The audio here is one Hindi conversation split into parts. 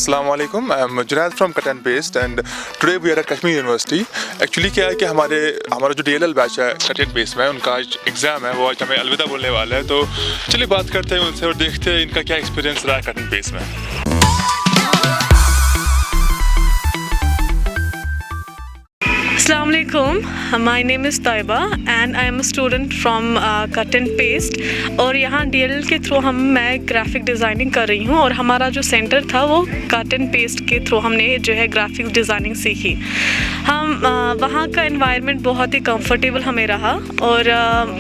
Assalamu alaikum. I'm Junaid from Cut and Paste and today we are at Kashmir University. Actually क्या है कि हमारा जो DLL बैच है Cut and Paste में उनका आज एग्ज़ाम है, वो आज हमें अलविदा बोलने वाला है, तो चलिए बात करते हैं उनसे और देखते हैं इनका क्या एक्सपीरियंस रहा है Cut and Paste में। Assalamualaikum, my name is Taiba and I am a student from Cut and Paste और यहाँ DLL के थ्रू मैं ग्राफिक डिज़ाइनिंग कर रही हूँ और हमारा जो सेंटर था वो Cut and Paste के थ्रू हमने जो है ग्राफिक डिज़ाइनिंग सीखी। हम वहाँ का एनवायरनमेंट बहुत ही कंफर्टेबल हमें रहा और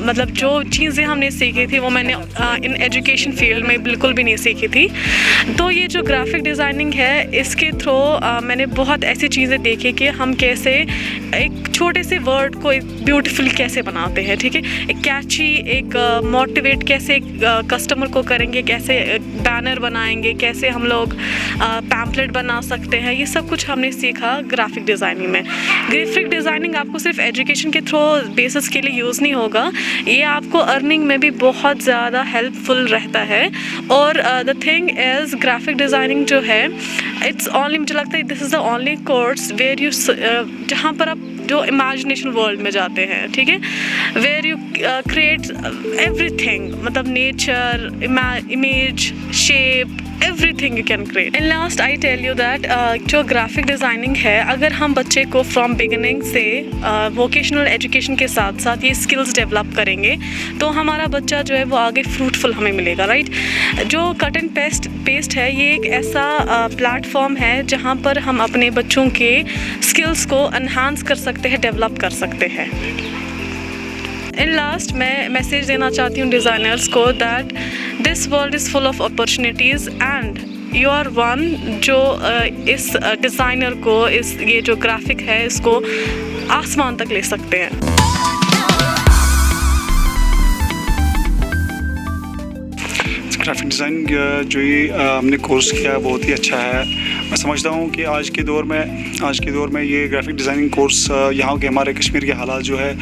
मतलब जो चीज़ें हमने सीखी थी वो मैंने इन एजुकेशन फील्ड में बिल्कुल भी नहीं सीखी थी। तो ये जो ग्राफिक डिज़ाइनिंग है इसके थ्रू मैंने बहुत ऐसी चीज़ें देखी कि हम कैसे एक छोटे से वर्ड को एक ब्यूटीफुल कैसे बनाते हैं, ठीक है, एक कैची, एक मोटिवेट कैसे कस्टमर को करेंगे, कैसे बैनर बनाएंगे, कैसे हम लोग पैम्पलेट बना सकते हैं, ये सब कुछ हमने सीखा ग्राफिक डिज़ाइनिंग में। ग्राफिक डिज़ाइनिंग आपको सिर्फ एजुकेशन के थ्रू बेसिस के लिए यूज़ नहीं होगा, ये आपको अर्निंग में भी बहुत ज़्यादा हेल्पफुल रहता है। और the thing is graphic designing जो है इट्स ओनली, मुझे लगता है this is the only course where you, जहाँ पर आप जो इमेजिनेशन वर्ल्ड में जाते हैं, ठीक है, वेयर यू क्रिएट एवरीथिंग, मतलब nature, image, shape, everything you can create. And last I tell you that जो ग्राफिक डिज़ाइनिंग है, अगर हम बच्चे को फ्रॉम बिगिनिंग से वोकेशनल एजुकेशन के साथ साथ ये स्किल्स डेवलप करेंगे तो हमारा बच्चा जो है वो आगे फ्रूटफुल हमें मिलेगा, राइट। जो कट एंड पेस्ट है ये एक ऐसा प्लेटफॉर्म है जहाँ पर हम अपने बच्चों के स्किल्स को एनहांस कर सकते हैं, डेवलप कर सकते हैं। इन लास्ट मैं मैसेज देना चाहती हूँ डिज़ाइनर्स को that this world is full of opportunities and you are one जो इस डिज़ाइनर को, इस ये जो ग्राफिक है इसको आसमान तक ले सकते हैं। ग्राफिक डिज़ाइनिंग जो ये हमने कोर्स किया बहुत ही अच्छा है। मैं समझता हूँ कि आज के दौर में ये ग्राफिक डिज़ाइनिंग कोर्स यहाँ के हमारे कश्मीर के हालात जो है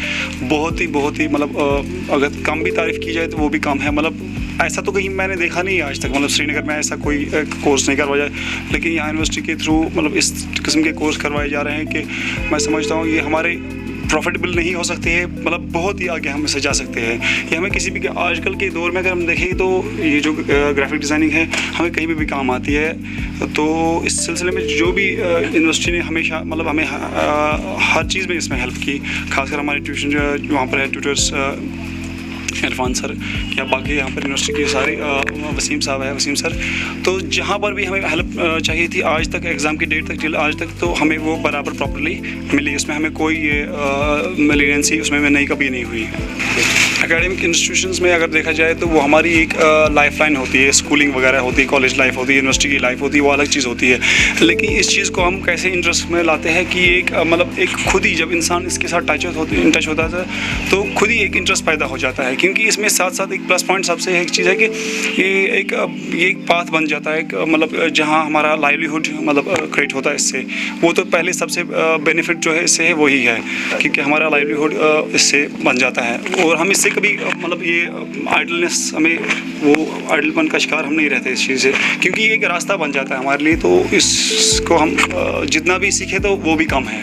बहुत ही मतलब अगर कम भी तारीफ़ की जाए तो वो भी कम है। मतलब ऐसा तो कहीं मैंने देखा नहीं आज तक, मतलब श्रीनगर में ऐसा कोई कोर्स नहीं करवाया जाए, लेकिन यहाँ यूनिवर्सिटी के थ्रू मतलब इस किस्म के कोर्स करवाए जा रहे हैं कि मैं समझता हूँ ये हमारे प्रॉफिटेबल नहीं हो सकते हैं, मतलब बहुत ही आगे हम इसे जा सकते हैं। ये हमें किसी भी आजकल के दौर में अगर हम देखें तो ये जो ग्राफिक डिज़ाइनिंग है हमें कहीं भी काम आती है। तो इस सिलसिले में जो भी यूनिवर्सिटी ने हमेशा मतलब हमें हर चीज़ में इसमें हेल्प की, खासकर हमारे ट्यूशन जो वहाँ पर है ट्यूटर्स इरफान सर या बाकी यहाँ पर यूनिवर्सिटी के सारे वसीम साहब है, वसीम सर, तो जहाँ पर भी हमें हेल्प चाहिए थी आज तक एग्ज़ाम की डेट तक आज तक तो हमें वो बराबर प्रॉपर्ली मिली। इसमें हमें कोई ये मिलीनेंसी उसमें नहीं कभी नहीं हुई। एकेडमिक इंस्टीट्यूशंस में अगर देखा जाए तो वो हमारी एक लाइफ लाइन होती है, स्कूलिंग वगैरह होती है, कॉलेज लाइफ होती है, यूनिवर्सिटी की लाइफ होती है, वो अलग चीज़ होती है। लेकिन इस चीज़ को हम कैसे इंटरेस्ट में लाते हैं कि एक मतलब एक खुद ही जब इंसान इसके साथ इन टच होता है तो खुद ही एक इंटरेस्ट पैदा हो जाता है, क्योंकि इसमें साथ साथ एक प्लस पॉइंट सबसे एक चीज़ है कि ये एक पाथ बन जाता है, मतलब जहाँ हमारा लाइवलीहुड मतलब क्रिएट होता है इससे। वो तो पहले सबसे बेनिफिट जो है इससे है वही है, क्योंकि हमारा लाइवलीहुड इससे बन जाता है और हम इससे कभी मतलब ये आइडलनेस, हमें वो आइडलपन का शिकार हम नहीं रहते इस चीज़ से, क्योंकि ये एक रास्ता बन जाता है हमारे लिए। तो इसको हम जितना भी सीखे तो वो भी कम है।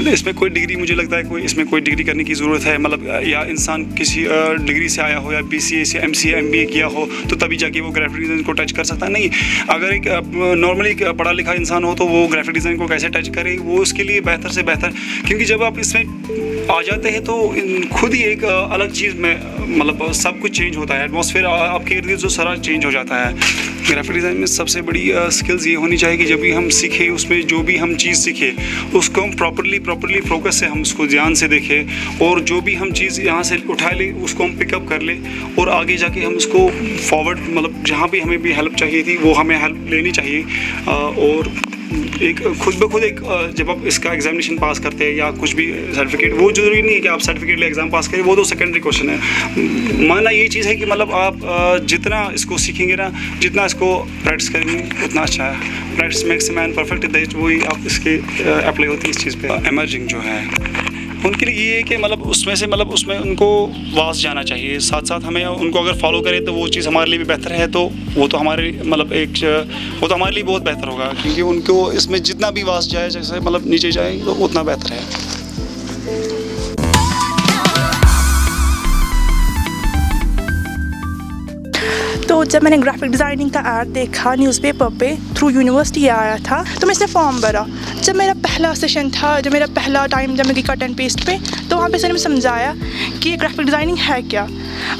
इसमें कोई डिग्री, मुझे लगता है इसमें कोई डिग्री करने की ज़रूरत है, मतलब या इंसान किसी डिग्री से आया हो या BCA से MCA MBA किया हो तो तभी जाके वो ग्राफिक डिज़ाइन को टच कर सकता है। नहीं, अगर एक नॉर्मली पढ़ा लिखा इंसान हो तो वो ग्राफिक डिज़ाइन को कैसे टच करे, वो उसके लिए बेहतर से बेहतर, क्योंकि जब आप इसमें आ जाते हैं तो खुद ही एक अलग चीज़ में मतलब सब कुछ चेंज होता है, एटमॉस्फेयर आपके इर्द गिर्द जो सारा चेंज हो जाता है। ग्राफिक डिज़ाइन में सबसे बड़ी स्किल्स ये होनी चाहिए कि जब भी हम सीखें उसमें जो भी हम चीज़ सीखें उसको हम प्रॉपर्ली फोकस से हम उसको ध्यान से देखें और जो भी हम चीज़ यहाँ से उठा ले उसको हम पिकअप कर ले और आगे जाके हम उसको फॉरवर्ड मतलब जहाँ भी हमें भी हेल्प चाहिए थी वो हमें हेल्प लेनी चाहिए। और एक खुद ब खुद एक जब आप इसका एग्जामिनेशन पास करते हैं या कुछ भी सर्टिफिकेट, वो ज़रूरी नहीं है कि आप सर्टिफिकेट ले एग्ज़ाम पास करें, वो तो सेकेंडरी क्वेश्चन है। माना ये चीज़ है कि मतलब आप जितना इसको सीखेंगे ना, जितना इसको प्रैक्टिस करेंगे उतना अच्छा है। प्रैक्टिस मेक्स मैन परफेक्ट, वही आप इसके अप्लाई होती है इस चीज़ पे। एमर्जिंग जो है उनके लिए ये है कि मतलब उसमें उनको वास जाना चाहिए, साथ साथ हमें उनको अगर फॉलो करें तो वो चीज़ हमारे लिए भी बेहतर है, तो वो तो हमारे वो तो हमारे लिए बहुत बेहतर होगा, क्योंकि उनको इसमें जितना भी वास जाए, जैसे मतलब नीचे जाए तो उतना बेहतर है। तो जब मैंने ग्राफिक डिज़ाइनिंग का ऐड देखा न्यूज़पेपर पे, थ्रू यूनिवर्सिटी आया था, तो मैं इसने फॉर्म भरा। जब मेरा पहला सेशन था, जब मेरा पहला टाइम जब मैं गई कट एंड पेस्ट पे, तो वहाँ पे सर ने समझाया कि ये ग्राफिक डिज़ाइनिंग है क्या,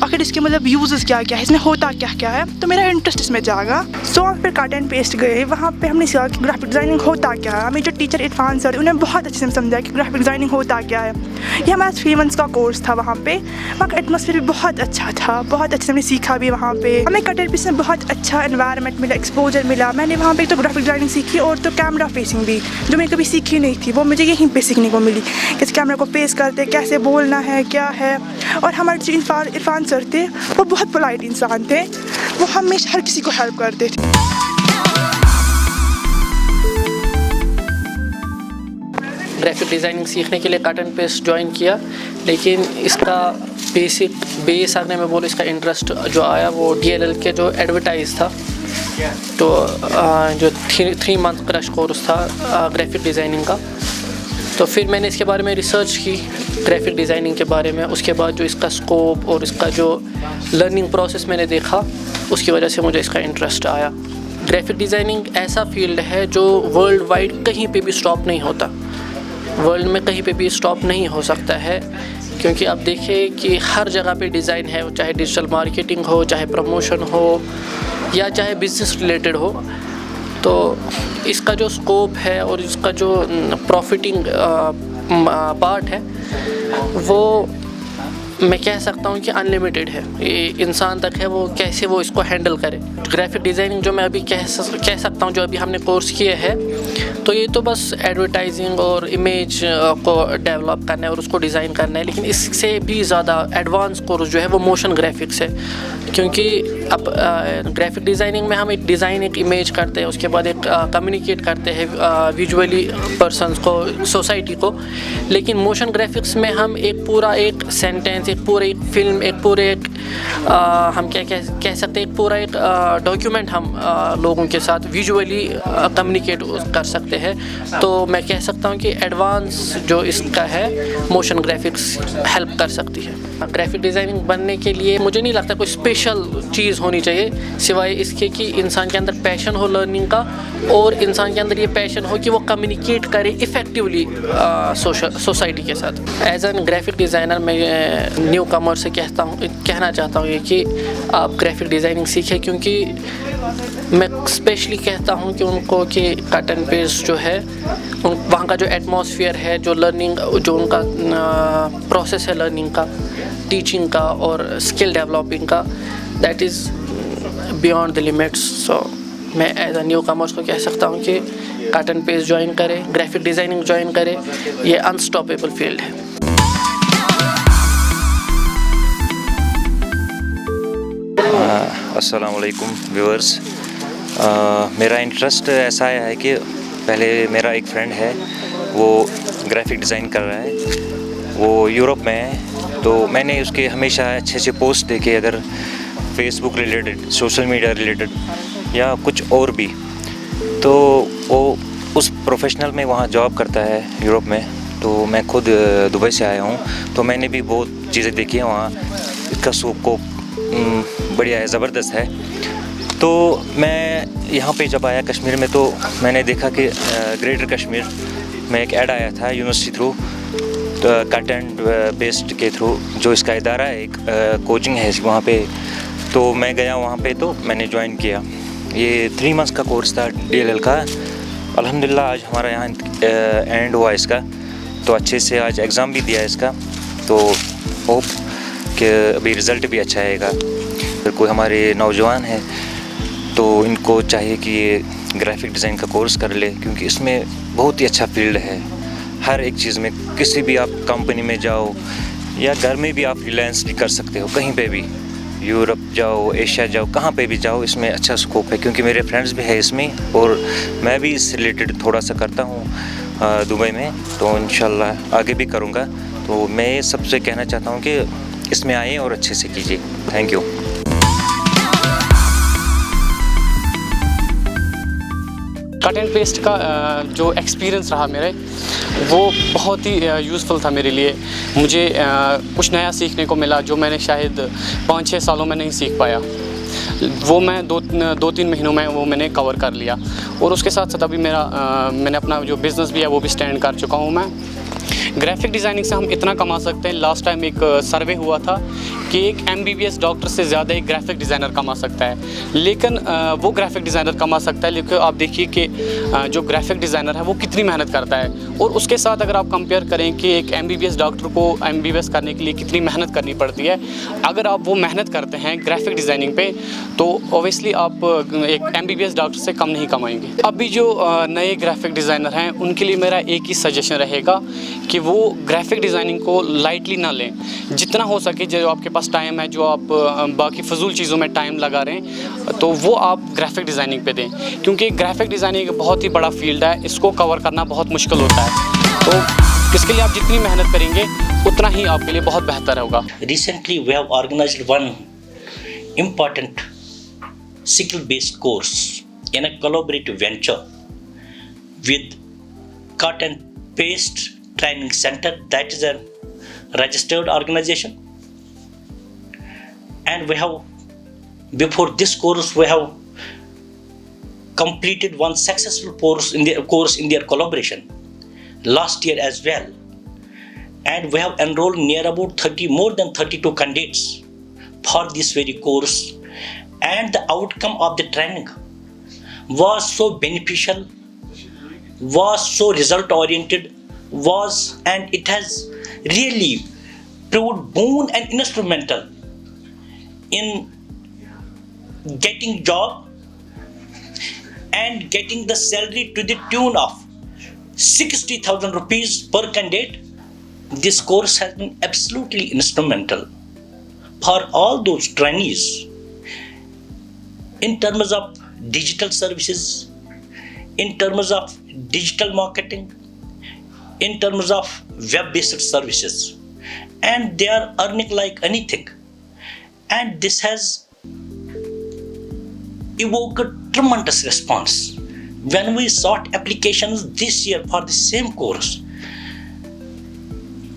आखिर इसके मतलब यूज़ेस क्या क्या है, इसमें होता क्या क्या है। तो मेरा इंटरेस्ट इसमें जागा। सो हम फिर कट एंड पेस्ट गए, वहाँ पे हमने सीखा कि ग्राफिक डिज़ाइनिंग होता क्या है। हमें जो टीचर इरफान सर, उन्होंने बहुत अच्छे से समझाया कि ग्राफिक डिज़ाइनिंग होता क्या है। ये हमारा 3 मंथ्स का कोर्स था। वहाँ का एटमॉस्फेयर भी बहुत अच्छा था, बहुत अच्छे से हमने सीखा भी। वहाँ पे हमें कट एंड पेस्ट में बहुत अच्छा एनवायरनमेंट मिला, एक्सपोजर मिला। मैंने वहाँ पे तो ग्राफिक डिज़ाइनिंग सीखी, और तो कैमरा फेसिंग भी, जो मैंने कभी सीखी नहीं थी, वो मुझे यहीं पे सीखने को मिली। कैसे कैमरा को फेस करते, कैसे बोलना है, क्या है। और हमारे जो इरफान सर थे, वो बहुत पोलाइट इंसान थे, वो हमेशा हर किसी को हेल्प करते थे। ग्राफिक डिज़ाइनिंग सीखने के लिए कट एंड पेस्ट ज्वाइन किया, लेकिन इसका बेस अगर मैं बोलूँ, इसका इंटरेस्ट जो आया वो DLL के जो एडवर्टाइज था, तो जो 3 मंथ क्रश कोर्स था ग्राफिक डिज़ाइनिंग का। तो फिर मैंने इसके बारे में रिसर्च की, ग्राफिक डिज़ाइनिंग के बारे में। उसके बाद जो इसका स्कोप और इसका जो लर्निंग प्रोसेस मैंने देखा, उसकी वजह से मुझे इसका इंटरेस्ट आया। ग्राफिक डिज़ाइनिंग ऐसा फील्ड है जो वर्ल्ड वाइड कहीं पे भी स्टॉप नहीं होता, वर्ल्ड में कहीं पे भी स्टॉप नहीं हो सकता है, क्योंकि आप देखिए कि हर जगह पे डिज़ाइन है, चाहे डिजिटल मार्केटिंग हो, चाहे प्रमोशन हो, या चाहे बिज़नेस रिलेटेड हो। तो इसका जो स्कोप है और इसका जो प्रॉफिटिंग पार्ट है, वो मैं कह सकता हूँ कि अनलिमिटेड है। ये इंसान तक है वो कैसे वो इसको हैंडल करे। ग्राफिक डिज़ाइनिंग जो मैं अभी कह सकता हूँ, जो अभी हमने कोर्स किए हैं, तो ये तो बस एडवर्टाइजिंग और इमेज को डेवलप करना है और उसको डिज़ाइन करना है, लेकिन इससे भी ज़्यादा एडवांस कोर्स जो है वो मोशन ग्राफिक्स है। क्योंकि अब ग्राफिक डिज़ाइनिंग में हम एक डिज़ाइन, एक इमेज करते हैं, उसके बाद एक कम्युनिकेट करते हैं विजुअली पर्सन्स को, सोसाइटी को। लेकिन मोशन ग्राफिक्स में हम एक पूरा एक सेंटेंस, एक पूरे एक फिल्म, एक पूरे एक हम क्या कह सकते हैं, एक पूरा एक डॉक्यूमेंट हम लोगों के साथ विजुअली कम्युनिकेट कर सकते हैं। तो मैं कह सकता हूँ कि एडवांस जो इसका है मोशन ग्राफिक्स हेल्प कर सकती है। ग्राफिक डिज़ाइनिंग बनने के लिए मुझे नहीं लगता कोई स्पेशल चीज़ होनी चाहिए, सिवाय इसके कि इंसान के अंदर पैशन हो लर्निंग का, और इंसान के अंदर ये पैशन हो कि वो कम्युनिकेट करे इफ़ेक्टिवली सोसाइटी के साथ। एज एन ग्राफिक डिज़ाइनर मैं न्यू कमर से कहना चाहता हूँ कि आप ग्राफिक डिज़ाइनिंग सीखें, क्योंकि मैं स्पेशली कहता हूँ कि उनको कि कट एंड पेस्ट जो है, वहाँ का जो एटमॉस्फेयर है, जो लर्निंग, जो उनका प्रोसेस है लर्निंग का, टीचिंग का और स्किल डेवलपिंग का, that is beyond the limits. So मैं एज अ न्यू कमर्स को कह सकता हूँ कि कट एंड पेस्ट ज्वाइन करें, ग्राफिक डिज़ाइनिंग ज्वाइन करें, ये अनस्टॉपेबल फील्ड है। अस्सलाम वालेकुम व्यूअर्स। मेरा इंटरेस्ट ऐसा आया है कि पहले मेरा एक फ्रेंड है, वो ग्राफिक डिज़ाइन कर रहा है, वो यूरोप में है। तो मैंने उसके हमेशा अच्छे अच्छे पोस्ट देखे, अगर Facebook related, social media related या कुछ और भी। तो वो उस प्रोफेशनल में वहाँ जॉब करता है यूरोप में। तो मैं खुद दुबई से आया हूँ, तो मैंने भी बहुत चीज़ें देखी हैं वहाँ। इसका स्कोप बढ़िया है, ज़बरदस्त है। तो मैं यहाँ पे जब आया कश्मीर में, तो मैंने देखा कि ग्रेटर कश्मीर में एक ऐड आया था यूनिवर्सिटी थ्रू, तो कट एंड पेस्ट के थ्रू, जो इसका इदारा है, एक कोचिंग है वहाँ पे। तो मैं गया वहाँ पे, तो मैंने ज्वाइन किया। ये 3 मंथ्स का कोर्स था DLL का। अल्हम्दुलिल्लाह आज हमारा यहाँ एंड हुआ इसका, तो अच्छे से आज एग्ज़ाम भी दिया इसका। तो होप कि अभी रिज़ल्ट भी अच्छा आएगा। फिर कोई हमारे नौजवान हैं तो इनको चाहिए कि ये ग्राफिक डिज़ाइन का कोर्स कर ले, क्योंकि इसमें बहुत ही अच्छा फील्ड है। हर एक चीज़ में, किसी भी आप कंपनी में जाओ या घर में भी आप फ्रीलांस भी कर सकते हो, कहीं पे भी, यूरोप जाओ, एशिया जाओ, कहाँ पे भी जाओ, इसमें अच्छा स्कोप है। क्योंकि मेरे फ्रेंड्स भी है इसमें, और मैं भी इससे रिलेटेड थोड़ा सा करता हूँ दुबई में, तो इंशाल्लाह आगे भी करूँगा। तो मैं सबसे कहना चाहता हूँ कि इसमें आएँ और अच्छे से कीजिए। Thank you. Cut and paste का जो एक्सपीरियंस रहा मेरे, वो बहुत ही यूज़फुल था मेरे लिए। मुझे कुछ नया सीखने को मिला जो मैंने शायद 5-6 सालों में नहीं सीख पाया। वो मैं 2-3 महीनों में वो मैंने कवर कर लिया। और उसके साथ साथ अभी मैंने अपना जो बिज़नेस भी है वो भी स्टैंड कर चुका हूँ मैं। ग्राफिक डिज़ाइनिंग से हम इतना कमा सकते हैं। लास्ट टाइम एक सर्वे हुआ था कि एक MBBS डॉक्टर से ज़्यादा एक ग्राफिक डिज़ाइनर कमा सकता है। लेकिन वो ग्राफिक डिज़ाइनर कमा सकता है, लेकिन आप देखिए कि जो ग्राफिक डिज़ाइनर है वो कितनी मेहनत करता है। और उसके साथ अगर आप कंपेयर करें कि एक MBBS डॉक्टर को MBBS करने के लिए कितनी मेहनत करनी पड़ती है, अगर आप वो मेहनत करते हैं ग्राफिक डिज़ाइनिंग पे, तो ओबियसली आप एक MBBS डॉक्टर से कम नहीं कमाएंगे। अभी जो नए ग्राफिक डिज़ाइनर हैं उनके लिए मेरा एक ही सजेशन रहेगा कि वो ग्राफिक डिज़ाइनिंग को लाइटली ना लें। जितना हो सके, जो आपके पास टाइम है, जो आप बाकी फ़जूल चीज़ों में टाइम लगा रहे हैं, तो वो आप ग्राफिक डिज़ाइनिंग पे दें, क्योंकि ग्राफिक डिज़ाइनिंग एक बहुत ही बड़ा फील्ड है। इसको कवर करना बहुत मुश्किल होता है। तो इसके लिए आप जितनी मेहनत करेंगे उतना ही आपके लिए बहुत बेहतर होगा। Recently, we have organized one important skill-based course in a collaborative venture with Cut and Paste Training Center, that is a registered organization. And we have, before this course, we have completed one successful course in their collaboration last year as well. And we have enrolled near about more than 32 candidates for this very course. And the outcome of the training was so beneficial, was so result oriented, and it has really proved boon and instrumental in getting job and getting the salary to the tune of 60,000 rupees per candidate. This course has been absolutely instrumental for all those trainees in terms of digital services, in terms of digital marketing, in terms of web-based services, and they are earning like anything. And this has evoked a tremendous response. When we sought applications this year for the same course,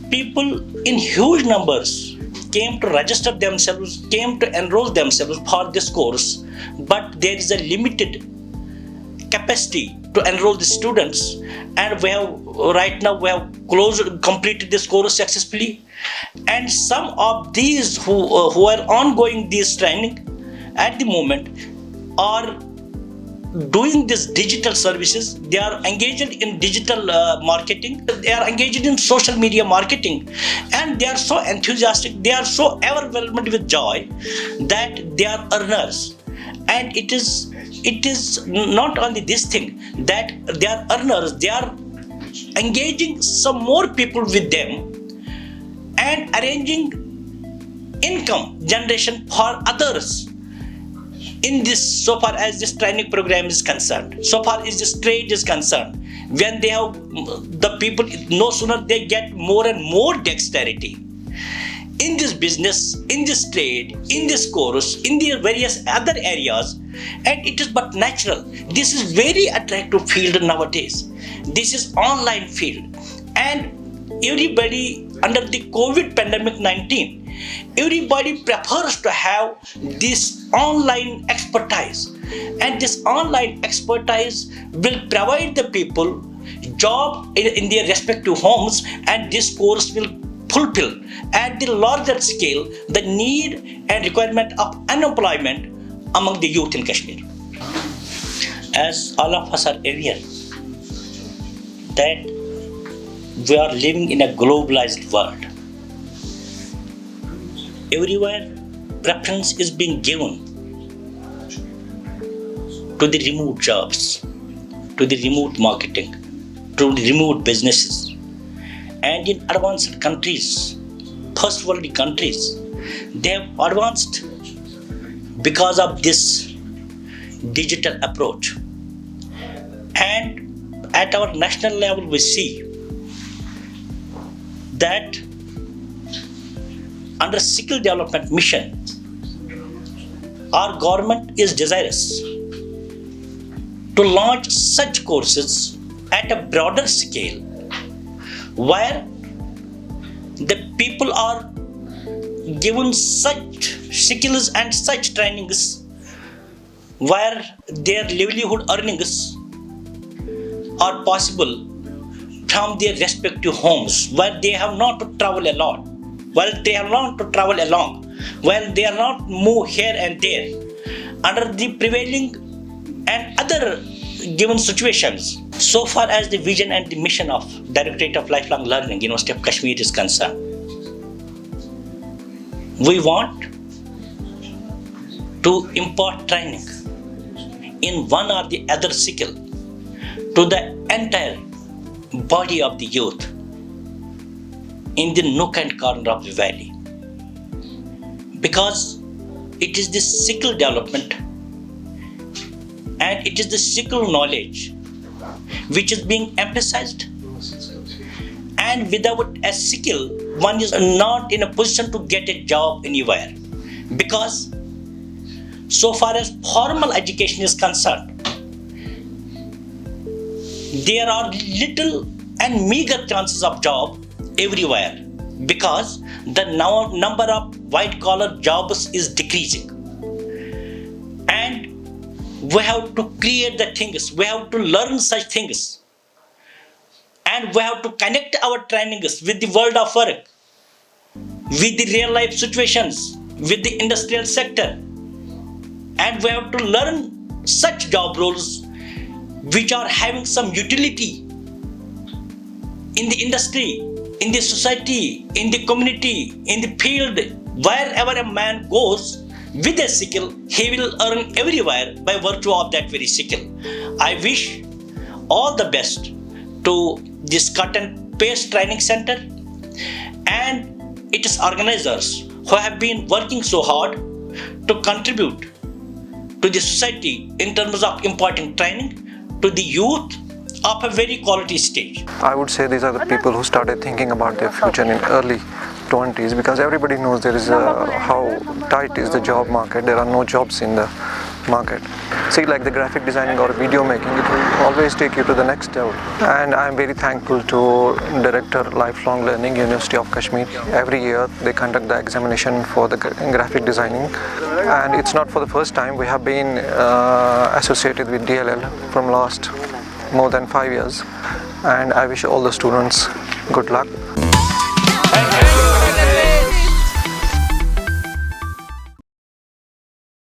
people in huge numbers came to register themselves, came to enroll themselves for this course, but there is a limited capacity to enroll the students, and right now we have completed this course successfully. And some of these who are ongoing this training at the moment are doing this digital services. They are engaged in digital marketing, they are engaged in social media marketing, and they are so enthusiastic, they are so overwhelmed with joy that they are earners. And it is not only this thing that they are earners, they are engaging some more people with them and arranging income generation for others in this, so far as this training program is concerned, so far as this trade is concerned. When they have the people, no sooner they get more and more dexterity in this business, in this trade, in this course, in the various other areas, and it is but natural. This is very attractive field nowadays. This is online field, and everybody under the COVID pandemic 19, everybody prefers to have this online expertise, and this online expertise will provide the people job in their respective homes, and this course will fulfill at the larger scale the need and requirement of unemployment among the youth in Kashmir. As all of us are aware that we are living in a globalized world. Everywhere preference is being given to the remote jobs, to the remote marketing, to the remote businesses. And in advanced countries, first world countries, they have advanced because of this digital approach. And at our national level, we see that under skill development mission, our government is desirous to launch such courses at a broader scale where the people are given such skills and such trainings where their livelihood earnings are possible from their respective homes, where they have not to travel a lot, while they have not to travel along, while they are not move here and there under the prevailing and other given situations. So far as the vision and the mission of Directorate of Lifelong Learning, University of Kashmir is concerned, we want to impart training in one or the other skill to the entire body of the youth in the nook and corner of the valley, because it is the skill development and it is the skill knowledge which is being emphasized, and without a skill one is not in a position to get a job anywhere, because so far as formal education is concerned, there are little and meager chances of job everywhere, because the number of white collar jobs is decreasing, and we have to create the things, we have to learn such things, and we have to connect our trainings with the world of work, with the real life situations, with the industrial sector, and we have to learn such job roles which are having some utility in the industry, in the society, in the community, in the field. Wherever a man goes with a skill, he will earn everywhere by virtue of that very skill. I wish all the best to this Cut and Paste Training Center and its organizers who have been working so hard to contribute to the society in terms of imparting training to the youth of a very quality stage. I would say these are the people who started thinking about their future in early 20s, because everybody knows there is how tight is the job market. There are no jobs in the market. See, like the graphic designing or video making, it will always take you to the next level. And I am very thankful to Director Lifelong Learning, University of Kashmir. Every year they conduct the examination for the graphic designing, and it's not for the first time. We have been associated with DLL from last more than 5 years, and I wish all the students good luck.